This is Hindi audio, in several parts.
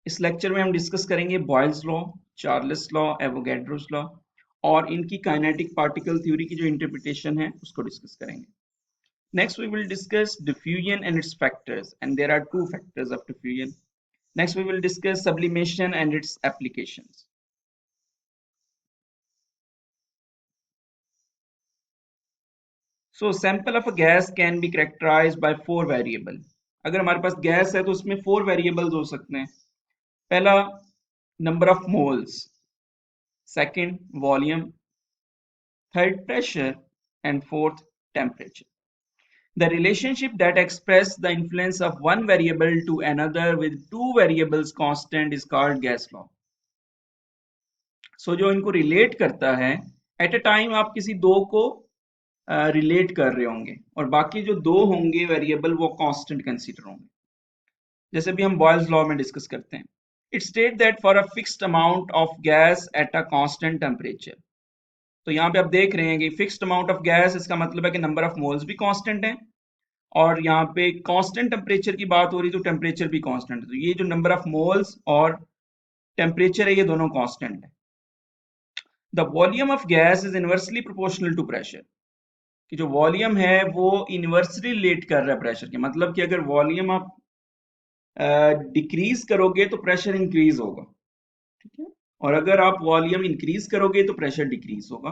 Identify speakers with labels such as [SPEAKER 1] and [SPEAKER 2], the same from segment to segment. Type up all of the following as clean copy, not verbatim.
[SPEAKER 1] इस लेक्चर में हम डिस्कस करेंगे Boyle's law, Charles law, Avogadro's law और इनकी काइनेटिक पार्टिकल थ्योरी की जो इंटरप्रिटेशन है उसको डिस्कस करेंगे. Next, we will discuss diffusion and its factors, and there are two factors of diffusion. Next, we will discuss sublimation and its applications. So, sample of a gas can be characterized by four variables. अगर हमारे पास गैस है तो उसमें फोर वेरिएबल्स हो सकते हैं. पहला number of moles, second volume, third pressure and fourth temperature. The relationship that expresses the influence of one variable to another with two variables constant is called gas law. So, जो इनको रिलेट करता है, एट अ टाइम आप किसी दो को रिलेट कर रहे होंगे और बाकी जो दो होंगे वेरिएबल वो कांस्टेंट कंसीडर होंगे. जैसे भी हम बॉयल्स लॉ में डिस्कस करते हैं, it state that for a fixed amount of gas at a constant temperature. तो यहाँ पे आप देख रहे हैं कि फिक्स्ड अमाउंट ऑफ गैस, इसका मतलब है कि नंबर ऑफ मोल्स भी कांस्टेंट है और यहाँ पे कांस्टेंट टेम्परेचर की बात हो रही तो टेम्परेचर भी कांस्टेंट है. तो ये जो नंबर ऑफ मोल्स और टेम्परेचर है ये दोनों कांस्टेंट है. The volume of gas is inversely proportional to pressure. कि जो वॉल्यूम है वो इनवर्सली रिलेट कर रहा है प्रेशर के. मतलब कि अगर वॉल्यूम आप डिक्रीज करोगे तो प्रेशर इंक्रीज होगा, ठीक है, और अगर आप वॉल्यूम इंक्रीज करोगे तो प्रेशर डिक्रीज होगा.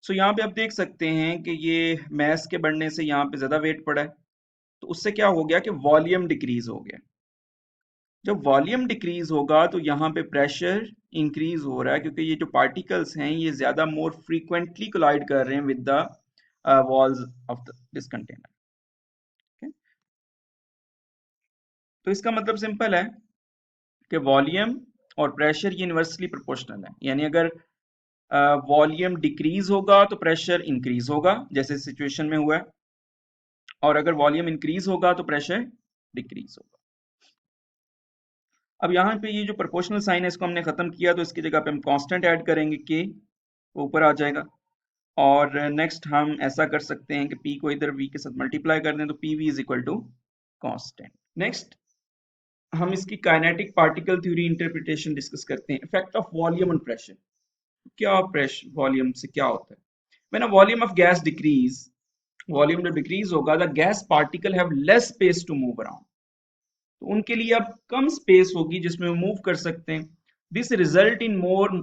[SPEAKER 1] सो यहाँ पे आप देख सकते हैं कि ये मैस के बढ़ने से यहाँ पे ज्यादा वेट पड़ा है तो उससे क्या हो गया कि वॉल्यूम डिक्रीज हो गया. जब वॉल्यूम डिक्रीज होगा तो यहाँ पे प्रेशर इंक्रीज हो रहा है क्योंकि ये जो पार्टिकल्स हैं ये ज्यादा मोर फ्रीक्वेंटली कोलाइड कर रहे हैं with the walls of this container. तो इसका मतलब सिंपल है कि वॉल्यूम और प्रेशर ये इनवर्सली प्रोपोर्शनल है. यानी अगर वॉल्यूम डिक्रीज होगा तो प्रेशर इंक्रीज होगा जैसे सिचुएशन में हुआ है, और अगर वॉल्यूम इंक्रीज होगा तो प्रेशर डिक्रीज होगा. अब यहाँ पे ये जो प्रोपोर्शनल साइन है इसको हमने खत्म किया तो इसकी जगह पे हम कांस्टेंट ऐड करेंगे, के ऊपर आ जाएगा. और नेक्स्ट हम ऐसा कर सकते हैं कि p को इधर v के साथ मल्टीप्लाई कर दें तो pv is equal to constant. Next हम इसकी kinetic particle theory interpretation discuss करते हैं. Effect of volume on pressure. क्या प्रेशर वॉल्यूम से क्या होता है? When a volume of gas decrease, volume जब डिक्रीज होगा the gas particle have less space to move around. तो उनके लिए अब कम स्पेस होगी जिसमें वो मूव कर सकते हैं. This result in more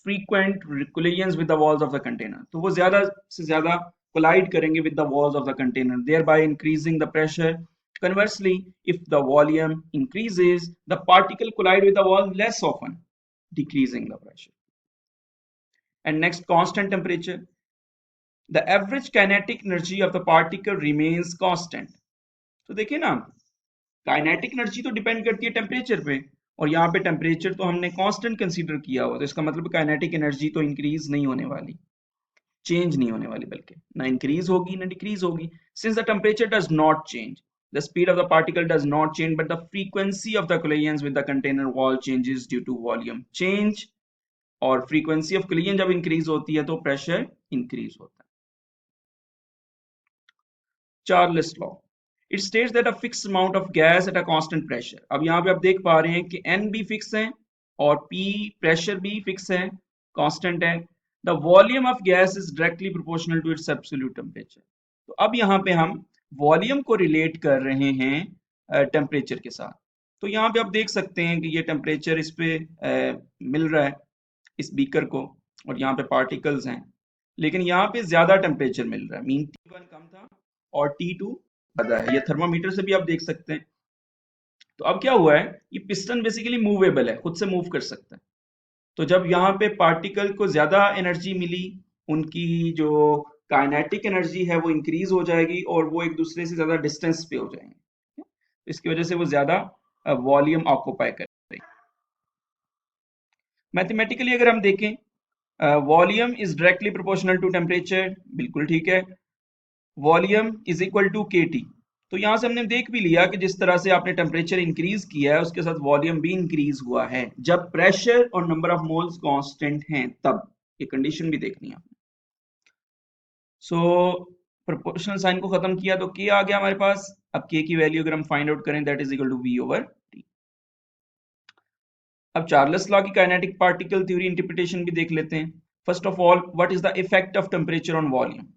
[SPEAKER 1] frequent collisions with the walls of the container. तो वो ज्यादा से ज्यादा कोलाइड करेंगे with the walls of the container, thereby increasing the pressure. Conversely, if the volume increases, the particle collide with the wall less often, decreasing the pressure. And next, constant temperature. The average kinetic energy of the particle remains constant. तो देखिए ना, काइनेटिक एनर्जी तो डिपेंड करती है टेम्परेचर पे और यहाँ पे टेम्परेचर तो हमने कांस्टेंट कंसीडर किया हुआ, तो इसका मतलब काइनेटिक एनर्जी तो इंक्रीज नहीं होने वाली, चेंज नहीं होने वाली, बल्कि ना इंक्रीज होगी ना डिक्रीज होगी. Since the temperature does not change, the speed of the particle does not change, but the frequency of the collisions with the container wall changes due to volume change. और frequency of collision जब increase होती है तो pressure increase होता है. Charles law. It states that a fixed amount of gas at a constant pressure. अब यहाँ पे आप देख पा रहे हैं कि n भी फिक्स है और p प्रेशर भी फिक्स है, कांस्टेंट है. The volume of gas is directly proportional to its absolute temperature. तो अब यहाँ पे हम वॉल्यूम को रिलेट कर रहे हैं टेम्परेचर के साथ. तो यहाँ पे आप देख सकते हैं कि ये टेम्परेचर इस पे मिल रहा है इस बीकर को और यहाँ पे पार्टिकल्स हैं, लेकिन यहाँ पे ज्यादा टेम्परेचर मिल रहा है. मीन T1 कम था और T2 ज्यादा है. ये थर्मामीटर से भी आप देख सकते हैं. तो अब क्या हुआ है, ये पिस्टन बेसिकली मूवेबल है, खुद से मूव कर सकता है. तो जब यहाँ पे पार्टिकल को ज्यादा एनर्जी मिली, उनकी जो काइनेटिक एनर्जी है वो इंक्रीज हो जाएगी और वो एक दूसरे से ज्यादा डिस्टेंस पे हो जाएंगे. इसकी वजह से वो ज्यादा वॉल्यूम ऑक्यूपाई करेंगे. मैथमेटिकली अगर हम देखें, volume is directly proportional to temperature, बिल्कुल ठीक है. Volume is equal to K T. तो यहां से हमने देख भी लिया कि जिस तरह से आपने टेम्परेचर इंक्रीज किया है उसके साथ वॉल्यूम भी इंक्रीज हुआ है जब प्रेशर और नंबर ऑफ मोल्स कांस्टेंट हैं, तब ये कंडीशन भी देखनी है आपने. सो प्रोपोर्शनल साइन को खत्म किया तो के आ गया हमारे पास. अब के की वैल्यू अगर हम फाइंड आउट करें that is equal to V over T. अब चार्ल्स लॉ की काइनेटिक पार्टिकल थ्योरी इंटरप्रिटेशन भी देख लेते हैं। First of all, what is the effect of temperature on volume?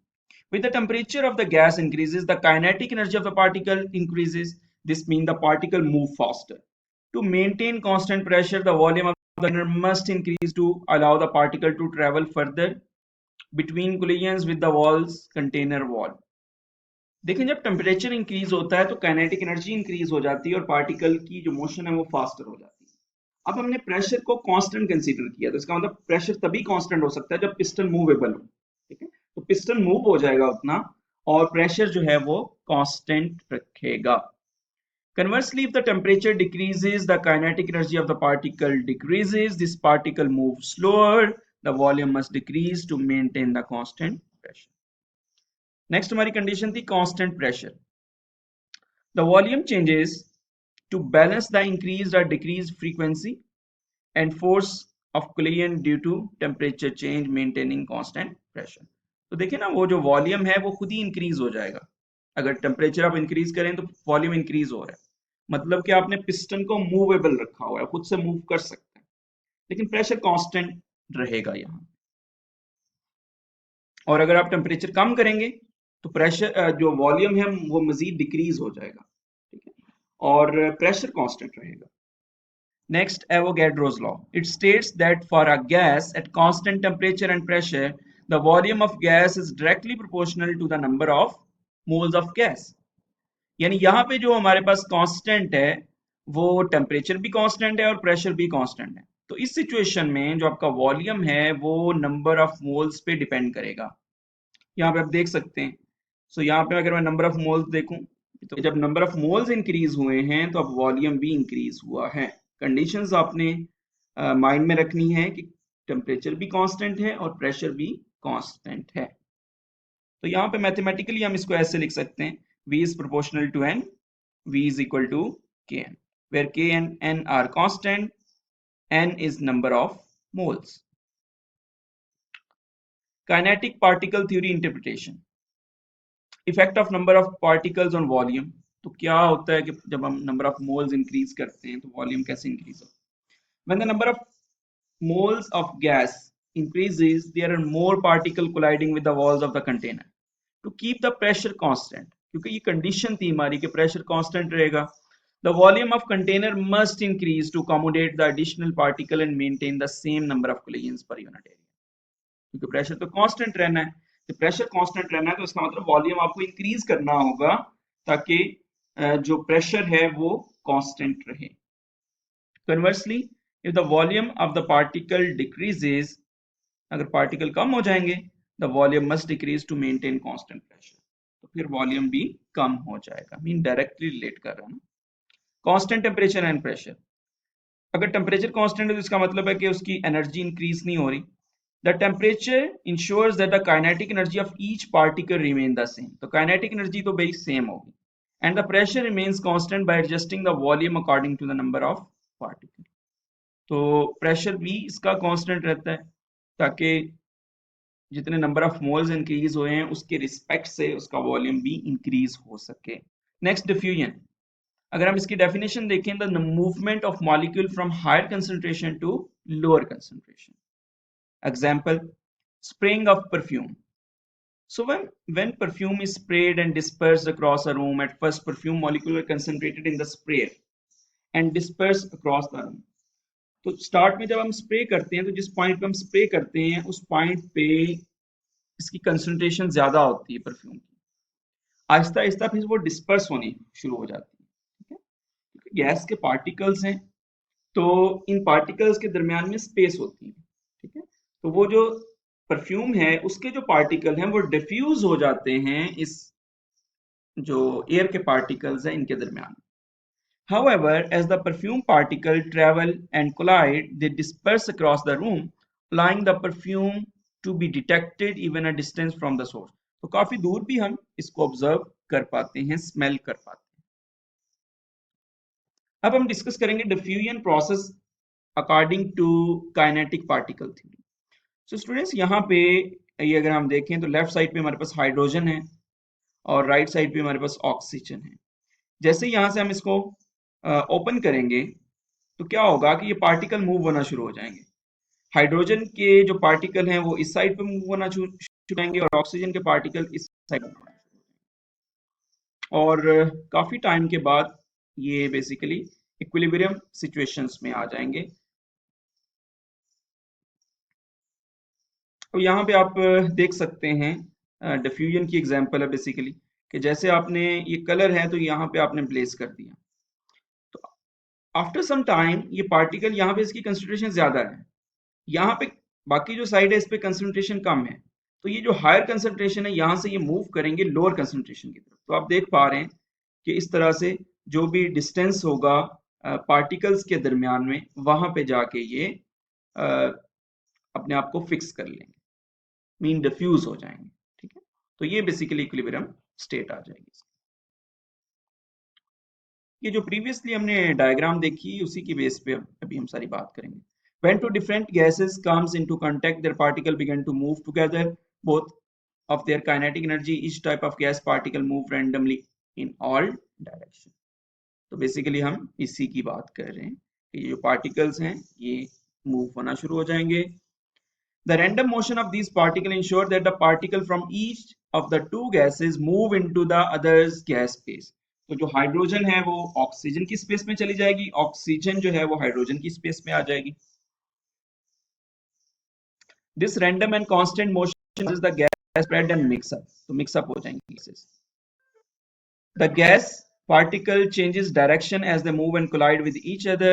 [SPEAKER 1] With the temperature of the gas increases, the kinetic energy of the particle increases. This means the particle move faster. To maintain constant pressure, the volume of the container must increase to allow the particle to travel further between collisions with the wall's container wall. देखें, जब टेम्परेचर इंक्रीज होता है तो काइनेटिक एनर्जी इंक्रीज हो जाती है और पार्टिकल की जो मोशन है वो फास्टर हो जाती है। अब हमने प्रेशर को कांस्टेंट कंसीडर किया, तो इसका मतलब प्रेशर तभी कांस्टेंट हो सकता है जब पिस्टन मूवेबल हो। ठीक है, तो पिस्टन मूव हो जाएगा उतना और प्रेशर जो है वो कांस्टेंट रखेगा। Conversely, if the temperature decreases, the kinetic energy of the particle decreases. This particle moves slower. The volume must decrease to maintain the constant pressure. Next हमारी कंडीशन थी constant pressure. The volume changes to balance the increased or decreased frequency and force of collision due to temperature change, maintaining constant pressure. तो देखिए ना, वो जो वॉल्यूम है वो खुद ही इंक्रीज हो जाएगा। अगर टेम्परेचर आप इंक्रीज करें तो वॉल्यूम इंक्रीज हो रहा है, मतलब कि आपने पिस्टन को मूवेबल रखा हुआ है, खुद से मूव कर सकते हैं, लेकिन प्रेशर कांस्टेंट रहेगा यहाँ। और अगर आप टेम्परेचर कम करेंगे तो प्रेशर जो वॉल्यूम है वो मजीद डिक्रीज हो जाएगा। ठीक है, और प्रेशर कांस्टेंट रहेगा। Next, Avogadro's law. It states that for a gas at constant temperature and pressure the volume of gas is directly proportional to the number of moles of gas. यानी यहाँ पे जो हमारे पास कांस्टेंट है वो टेम्परेचर भी कांस्टेंट है और प्रेशर भी कांस्टेंट है। तो इस सिचुएशन में जो आपका वॉल्यूम है वो नंबर ऑफ मोल्स पे डिपेंड करेगा। यहाँ पे आप देख सकते हैं। सो यहाँ पे अगर मैं नंबर ऑफ मोल्स देखूं तो जब नंबर ऑफ मोल्स इंक्रीज हुए हैं तो अब वॉल्यूम भी इंक्रीज हुआ है। कंडीशंस आपने माइंड में रखनी है कि टेम्परेचर भी कांस्टेंट है और प्रेशर भी कांस्टेंट है। तो यहाँ पे मैथमेटिकली हम इसको ऐसे लिख सकते हैं, V is proportional to N, V is equal to Kn, where K and N are constant, N is number of moles. Kinetic particle theory interpretation. Effect of number of particles on volume. तो क्या होता है कि जब हम number of moles increase करते हैं तो volume कैसे increase होता है? When the number of moles of gas increases, there are more particles colliding with the walls of the container. To keep the pressure constant, क्योंकि ये कंडीशन थी हमारी कि प्रेशर कांस्टेंट रहेगा, the volume of container must increase to accommodate the additional particle and maintain the same number of collisions per unit area. क्योंकि प्रेशर तो कांस्टेंट रहना है, तो प्रेशर कांस्टेंट रहना है तो इसका मतलब वॉल्यूम आपको इंक्रीज करना होगा ताकि जो प्रेशर है वो कांस्टेंट रहे। Conversely, if the volume of the particle decreases, अगर पार्टिकल कम हो जाएंगे, the volume must decrease to maintain constant pressure. तो फिर वॉल्यूम भी कम हो जाएगा। मीन डायरेक्टली रिलेट कर रहा है ना। कांस्टेंट टेम्परेचर एंड प्रेशर, अगर टेम्परेचर कांस्टेंट है तो इसका मतलब है कि उसकी एनर्जी इंक्रीज नहीं हो रही। The temperature ensures that the kinetic energy of each particle remain the same. तो काइनेटिक एनर्जी तो भाई सेम होगी and the pressure remains constant by adjusting the volume according to the number of particle. तो प्रेशर भी इसका कांस्टेंट रहता है ताकि जितने नंबर ऑफ मोल्स इंक्रीज हुए हैं उसके रिस्पेक्ट से उसका वॉल्यूम भी इंक्रीज हो सके। Next, diffusion. अगर हम इसकी डेफिनेशन देखें, the movement of molecule from higher concentration to lower concentration. Example, spraying of perfume. So when perfume is sprayed and dispersed across a room, at first perfume molecules are concentrated in the sprayer and dispersed across the room. तो स्टार्ट में जब हम स्प्रे करते हैं तो जिस पॉइंट पे हम स्प्रे करते हैं उस पॉइंट पे इसकी कंसंट्रेशन ज्यादा होती है परफ्यूम की। आहिस्ता आहिस्ता फिर वो डिस्पर्स होनी शुरू हो जाती है। ठीक है, क्योंकि गैस के पार्टिकल्स हैं तो इन पार्टिकल्स के दरमियान में स्पेस होती है। ठीक है, तो वो जो परफ्यूम है उसके जो पार्टिकल हैं वो डिफ्यूज हो जाते हैं इस जो एयर के पार्टिकल्स हैं इनके दरमियान। However, as the perfume particle travel and collide, they disperse across the room, allowing the perfume to be detected even a distance from the source. तो काफी दूर भी हम इसको ऑब्जर्व कर पाते हैं, स्मेल कर पाते हैं। अब हम डिस्कस करेंगे diffusion process according to kinetic particle theory. So students, यहाँ पे ये अगर हम देखें तो लेफ्ट साइड पे हमारे पास हाइड्रोजन है और राइट साइड पे हमारे पास ऑक्सीजन है। जैसे यहाँ से हम इसको ओपन करेंगे तो क्या होगा कि ये पार्टिकल मूव होना शुरू हो जाएंगे। हाइड्रोजन के जो पार्टिकल हैं वो इस साइड पे मूव होना शुरू होंगे और ऑक्सीजन के पार्टिकल इस साइड पे। और काफी टाइम के बाद ये बेसिकली इक्विलिब्रियम सिचुएशंस में आ जाएंगे। तो यहाँ पे आप देख सकते हैं डिफ्यूजन की एग्जांपल है बेसिकली, कि जैसे आपने ये कलर है तो यहाँ पे आपने प्लेस कर दिया, तो आफ्टर सम टाइम ये पार्टिकल यहाँ पे इसकी कंसंट्रेशन ज्यादा है, यहाँ पे बाकी जो साइड है इस पे कंसंट्रेशन कम है, तो ये जो हायर कंसंट्रेशन है यहाँ से ये मूव करेंगे लोअर कंसंट्रेशन की तरफ। तो आप देख पा रहे हैं कि इस तरह से जो भी डिस्टेंस होगा पार्टिकल्स के दरमियान में, वहां पे जाके ये अ, अपने आप को फिक्स कर लेंगे, मीन डिफ्यूज हो जाएंगे। ठीक है, तो ये बेसिकली इक्विलिब्रियम स्टेट आ जाएगी। ये जो प्रीवियसली हमने डायग्राम देखी उसी की बेस पे अभी हम सारी बात करेंगे। When two different gases comes into contact, their particle begin to move together, both of their kinetic energy. Each type of gas particle move randomly in all direction. तो बेसिकली हम इसी की बात कर रहे हैं कि ये जो पार्टिकल्स हैं ये मूव होना शुरू हो जाएंगे। The random motion of these particles ensure that the particle from each of the two gases move into the other's gas space. तो जो हाइड्रोजन है वो ऑक्सीजन की स्पेस में चली जाएगी, ऑक्सीजन जो है वो हाइड्रोजन की स्पेस में आ जाएगी। This random and constant motion is the gas spread and mix up. तो mix up हो जाएंगी gases. The gas particle changes direction as they move and collide with each other.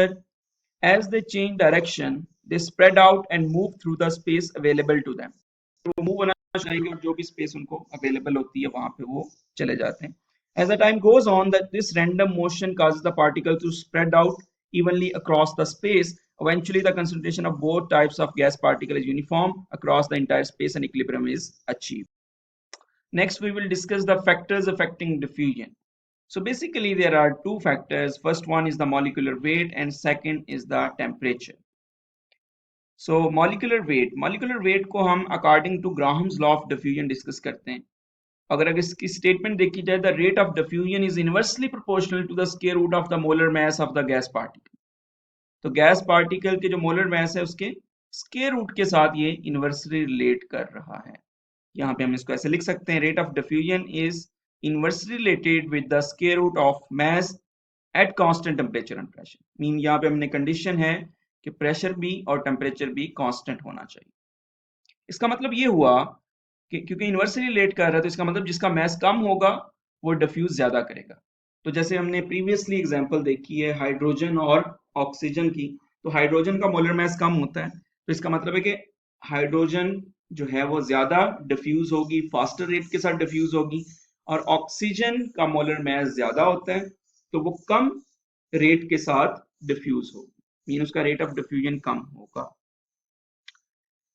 [SPEAKER 1] As they change direction, they spread out and move through the space available to them. तो मूव होना चाहिए और जो भी स्पेस उनको अवेलेबल होती है वहां पे वो चले जाते हैं। As the time goes on, that this random motion causes the particle to spread out evenly across the space. Eventually, the concentration of both types of gas particle is uniform across the entire space and equilibrium is achieved. Next, we will discuss the factors affecting diffusion. So basically, there are two factors. First one is the molecular weight, and second is the temperature. So molecular weight को हम according to Graham's law of diffusion discuss करते हैं। अगर इसकी स्टेटमेंट देखी जाए, the rate of diffusion is inversely proportional to the square root of the molar mass of the gas particle. तो गैस पार्टिकल के जो मोलर मास है उसके स्क्वायर रूट के साथ ये इनवर्सली रिलेट कर रहा है। यहाँ पे हम इसको ऐसे लिख सकते हैं, rate of diffusion is inversely related with the square root of mass at constant temperature and pressure. Mean यहाँ पे हमने कंडीशन है कि प्रेशर भी और टेम्परेचर भी कांस्टेंट होना चाहिए। इसका मतलब ये हुआ कि क्योंकि इन्वर्सली रिलेट कर रहा है तो इसका मतलब जिसका मास कम होगा वो डिफ्यूज ज्यादा करेगा। तो जैसे हमने प्रीवियसली एग्जांपल देखी है हाइड्रोजन और ऑक्सीजन की, तो हाइड्रोजन का मोलर मास कम होता है, तो इसका मतलब है कि हाइड्रोजन जो है वो ज्यादा डिफ्यूज होगी, फास्टर रेट के साथ डिफ्यूज होगी, और ऑक्सीजन का मोलर मास ज्यादा होता है तो वो कम रेट के साथ डिफ्यूज होगी, मीन उसका रेट ऑफ डिफ्यूजन कम होगा।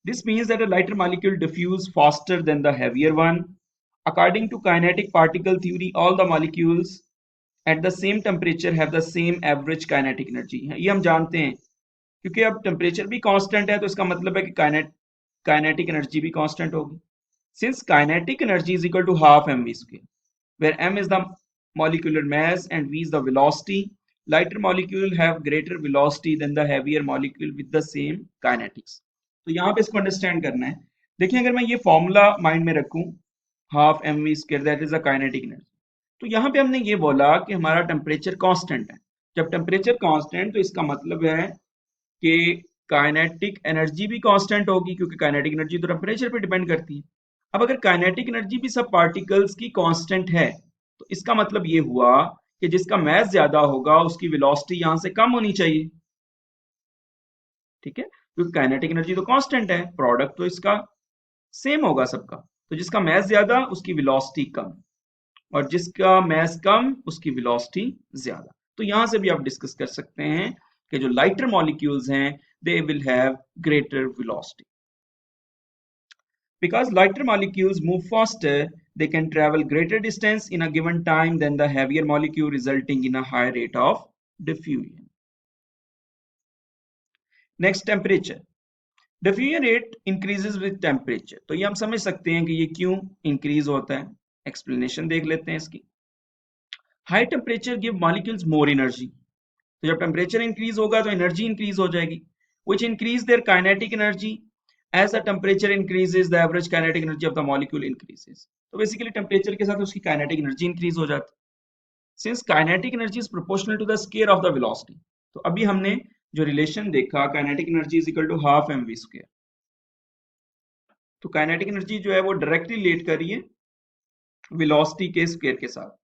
[SPEAKER 1] This means that a lighter molecule diffuses faster than the heavier one. According to kinetic particle theory, all the molecules at the same temperature have the same average kinetic energy. ये हम जानते हैं क्योंकि अब टेम्परेचर भी कांस्टेंट है तो इसका मतलब है कि काइनेटिक एनर्जी भी कांस्टेंट होगी। Since kinetic energy is equal to half mv square, where m is the molecular mass and v is the velocity, lighter molecule have greater velocity than the heavier molecule with the same kinetics. तो यहाँ पे इसको अंडरस्टैंड करना है। देखिए अगर मैं ये फॉर्मूला माइंड में रखूं, half M V square that is a kinetic energy, तो यहाँ पे हमने ये बोला कि हमारा टेम्परेचर कांस्टेंट है। जब टेम्परेचर कांस्टेंट तो इसका मतलब है कि काइनेटिक एनर्जी भी कांस्टेंट होगी, क्योंकि काइनेटिक एनर्जी तो टेम्परेचर पे डिपेंड करती है। अब अगर काइनेटिक एनर्जी भी सब पार्टिकल्स की कांस्टेंट है तो इसका मतलब ये हुआ कि जिसका मास ज्यादा होगा उसकी वेलोसिटी यहाँ से कम होनी चाहिए। ठीक है, क्योंकि काइनेटिक एनर्जी तो कांस्टेंट है, प्रोडक्ट तो इसका सेम होगा सबका, तो जिसका मास ज्यादा उसकी वेलोसिटी कम, और जिसका मास कम उसकी वेलोसिटी ज्यादा। तो यहां से भी आप डिस्कस कर सकते हैं कि जो लाइटर मॉलिक्यूल्स हैं they will have greater velocity. Because lighter molecules move faster, they can travel greater distance in a given time than the heavier molecule, resulting in a higher rate of diffusion. Next, temperature. Diffusion rate increases with temperature. तो ये हम समझ सकते हैं कि ये क्यों इंक्रीज होता है। एक्सप्लेनेशन देख लेते हैं इसकी। High temperature give molecules more energy, तो जब टेम्परेचर इंक्रीज होगा तो एनर्जी इंक्रीज हो जाएगी, which increase their kinetic energy. As the temperature increases, the average kinetic energy of the molecule increases. तो बेसिकली टेम्परेचर के साथ उसकी काइनेटिक एनर्जी इंक्रीज हो जाती है। Since kinetic energy is proportional to the square of the velocity, तो अभी हमने जो रिलेशन देखा, kinetic energy is equal to half M V square. तो काइनेटिक एनर्जी जो है वो डायरेक्टली रिलेट कर रही है वेलोसिटी के स्क्वायर के साथ।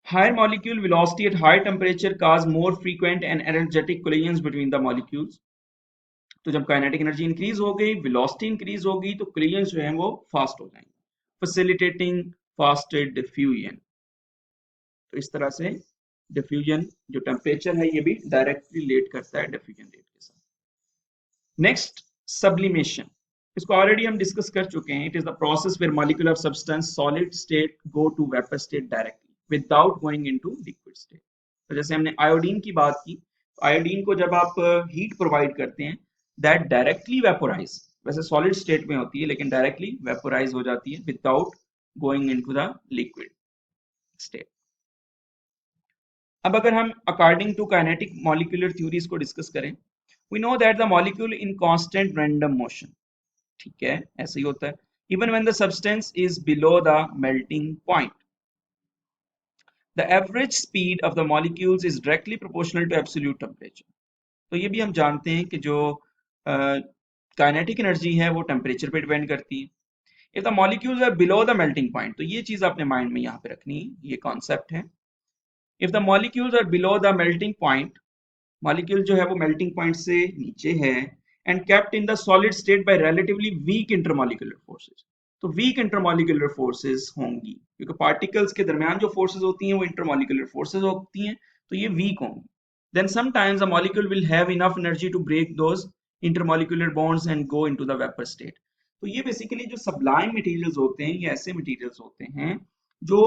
[SPEAKER 1] Higher molecule velocity at high temperature cause more frequent and energetic collisions between the molecules. तो जब काइनेटिक एनर्जी इंक्रीज हो गई, वेलोसिटी इंक्रीज होगी, तो कोलिजन जो है वो फास्ट हो जाएंगे, फैसिलिटेटिंग फास्टर डिफ्यूजन। तो इस तरह से डिफ्यूजन जो टेम्परेचर है ये भी डायरेक्टली रिलेट करता है डिफ्यूजन रेट के साथ। Next, sublimation. इसको ऑलरेडी हम डिस्कस कर चुके हैं। It is the process where molecule of substance solid state go to vapour state directly without going into liquid state. तो जैसे हमने आयोडीन की बात की, आयोडीन को जब आप हीट प्रोवाइड करते हैं, दैट डायरेक्टली वेपोराइज, वैसे सॉलिड स्टेट में होती है लेकिन डायरेक्टली वेपोराइज हो जाती है without going into the liquid state. अब अगर हम according to kinetic molecular theories को डिस्कस करें, we know that the molecule in constant random motion, ठीक है, ऐसे ही होता है, even when the substance is below the melting point, the average speed of the molecules is directly proportional to absolute temperature. तो ये भी हम जानते हैं कि जो काइनेटिक एनर्जी है वो टेम्परेचर पे डिपेंड करती है। If the molecules are below the melting point, तो ये चीज आपने माइंड में यहाँ पे रखनी है, ये कॉन्सेप्ट है। If the molecules are below the melting point, molecule जो है वो मेल्टिंग पॉइंट से नीचे है, and kept in the solid state by relatively weak intermolecular forces, तो वीक इंटरमॉलिक्यूलर फोर्सेस होंगी, क्योंकि पार्टिकल्स के दरमियान जो फोर्सेस होती हैं वो इंटरमॉलिक्यूलर फोर्सेस होती हैं, तो ये वीक होंगी। Then sometimes a molecule will have enough energy to break those intermolecular bonds and go into the vapor state. तो ये बेसिकली जो सब्लाइम मटेरियल्स होते हैं, ये ऐसे मटेरियल्स होते हैं जो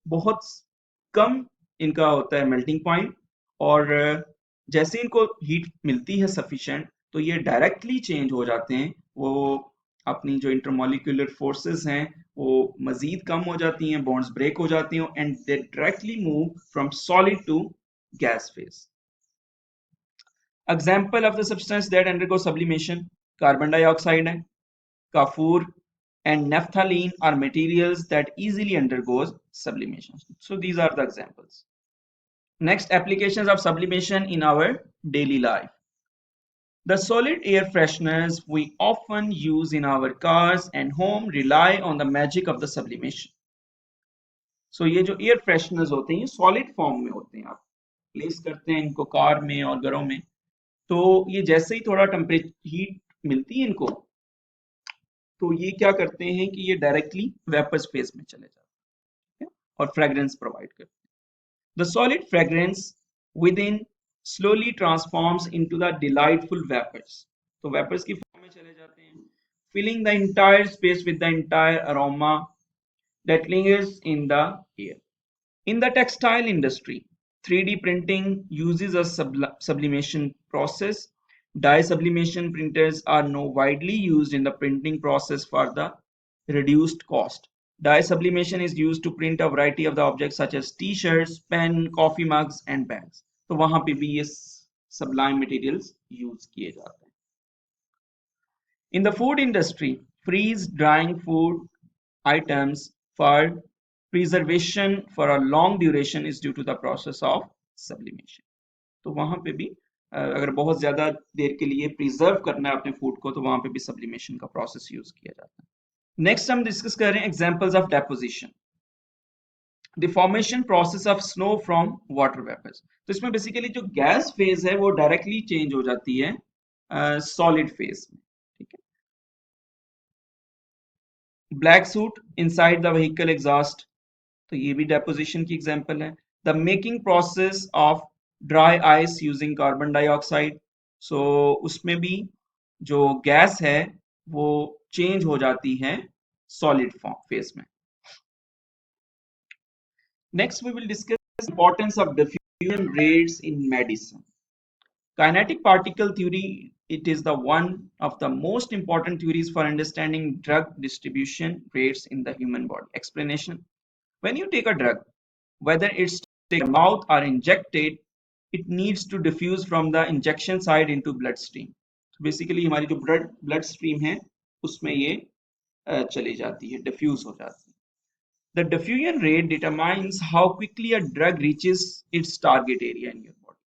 [SPEAKER 1] बहुत कम इनका होता है मेल्टिंग पॉइंट, और जैसे इनको हीट मिलती है सफिशिएंट, तो ये डायरेक्टली चेंज हो जाते हैं, वो अपनी जो इंटरमॉलिक्यूलर फोर्सेस हैं वो मजीद कम हो जाती हैं, बॉन्ड्स ब्रेक हो जाती हैं, and they directly move from solid to gas phase. Example of the substance that undergo sublimation: carbon dioxide है, Kafur and naphthalene are materials that easily undergoes sublimation. So these are the examples. Next, applications of sublimation in our daily life. The solid air fresheners we often use in our cars and home rely on the magic of the sublimation. So ये जो air fresheners होते हैं ये solid form में होते हैं, आप प्लेस करते हैं इनको कार में और घरों में, तो ये जैसे ही थोड़ा टेम्परेचर हीट मिलती है इनको, तो ये क्या करते हैं कि ये डायरेक्टली वेपर फेज में चले जाते हैं और फ्रेग्रेंस प्रोवाइड करते हैं। The solid fragrance within slowly transforms into the delightful vapours, तो वेपर्स की फॉर्म में चले जाते हैं, filling the entire space with the entire aroma that lingers in the air. In the textile industry, 3D printing uses a sublimation process. Dye sublimation printers are now widely used in the printing process for the reduced cost. Dye sublimation is used to print a variety of the objects such as t-shirts, pen, coffee mugs and bags. तो वहां पे भी ये sublime materials use किए जाते हैं। In the food industry, freeze drying food items for preservation for a long duration is due to the process of sublimation. तो वहां पे भी अगर बहुत ज्यादा देर के लिए प्रिजर्व करना है अपने फूड को, तो वहां पे भी सब्लिमेशन का प्रोसेस यूज किया जाता है। नेक्स्ट हम डिस्कस कर रहे हैं examples of deposition. The formation process of snow from water vapours. तो इसमें बेसिकली जो गैस फेज है वो डायरेक्टली चेंज हो जाती है सॉलिड फेज में, ठीक है। Black soot inside the vehicle exhaust, तो ये भी डेपोजिशन की एग्जांपल है। The making process of dry ice using carbon dioxide, so उसमें भी जो गैस है वो चेंज हो जाती है सॉलिड फॉर्म फेज में। Next we will discuss importance of diffusion rates in medicine. Kinetic particle theory, it is the one of the most important theories for understanding drug distribution rates in the human body. Explanation: when you take a drug, whether it's take mouth are injected, it needs to diffuse from the injection side into bloodstream. Basically हमारी जो ब्लड स्ट्रीम है उसमें ये चली जाती है, डिफ्यूज हो जाती है. The diffusion rate determines how quickly a drug reaches its target area in your body.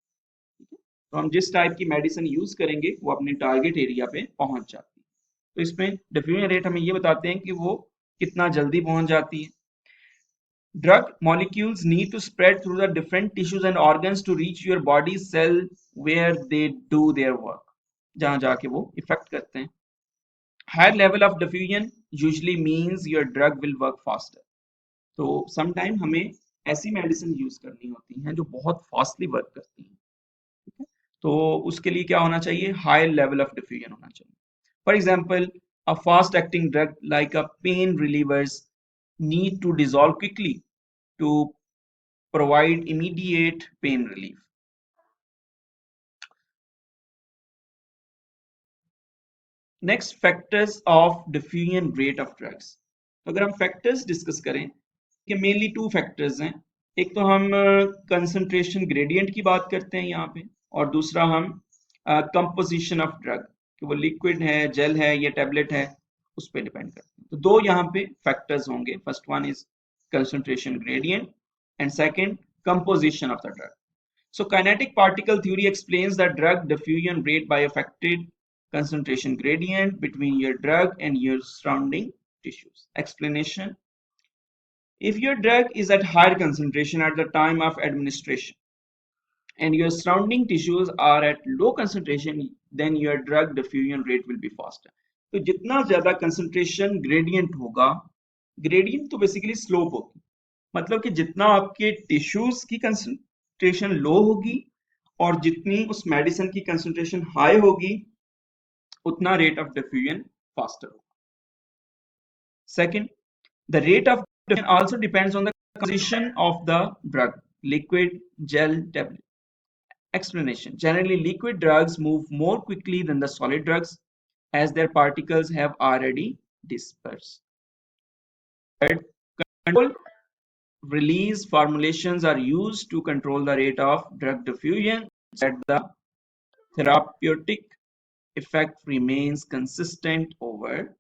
[SPEAKER 1] तो हम जिस टाइप की मेडिसिन यूज करेंगे वो अपने टारगेट एरिया पे पहुंच जाती है. तो इसमें डिफ्यूजन रेट हमें ये बताते हैं कि वो कितना जल्दी पहुंच जाती है. Drug molecules need to spread through the different tissues and organs to reach your body cell where they do their work. जहां जाके वो इफेक्ट करते हैं. Higher level of diffusion usually means your drug will work faster. तो समटाइम हमें ऐसी मेडिसिन यूज करनी होती हैं जो बहुत फास्टली वर्क करती हैं. ठीक है, तो उसके लिए क्या होना चाहिए, हाई लेवल ऑफ डिफ्यूजन होना चाहिए. For example a fast acting drug like a pen relievers need to dissolve quickly to provide immediate pain relief. Next, factors of diffusion rate of drugs. अगर हम factors discuss करें कि mainly two factors हैं. एक तो हम concentration gradient की बात करते हैं यहाँ पे, और दूसरा हम composition of drug, कि वो liquid है, gel है, या tablet है, उस पर डिपेंड करते हैं. तो दो यहाँ पे factors होंगे. First one is concentration gradient and second composition of the drug. So kinetic particle theory explains the drug diffusion rate by affected concentration gradient between your drug and your surrounding tissues. Explanation: if your drug is at higher concentration at the time of administration and your surrounding tissues are at low concentration, then your drug diffusion rate will be faster. तो जितना ज्यादा concentration gradient होगा, gradient तो basically slope होगी, मतलब कि जितना आपके टिश्यूज की कंसंट्रेशन लो होगी और जितनी उस मेडिसिन की कंसंट्रेशन हाई होगी, उतना रेट ऑफ डिफ्यूजन फास्टर होगा. Second, the rate of diffusion also depends on the composition of the drug, liquid, gel, tablet. Explanation: generally liquid drugs move more quickly than the solid drugs as their particles have already dispersed. Third, control release formulations are used to control the rate of drug diffusion so that the therapeutic effect remains consistent over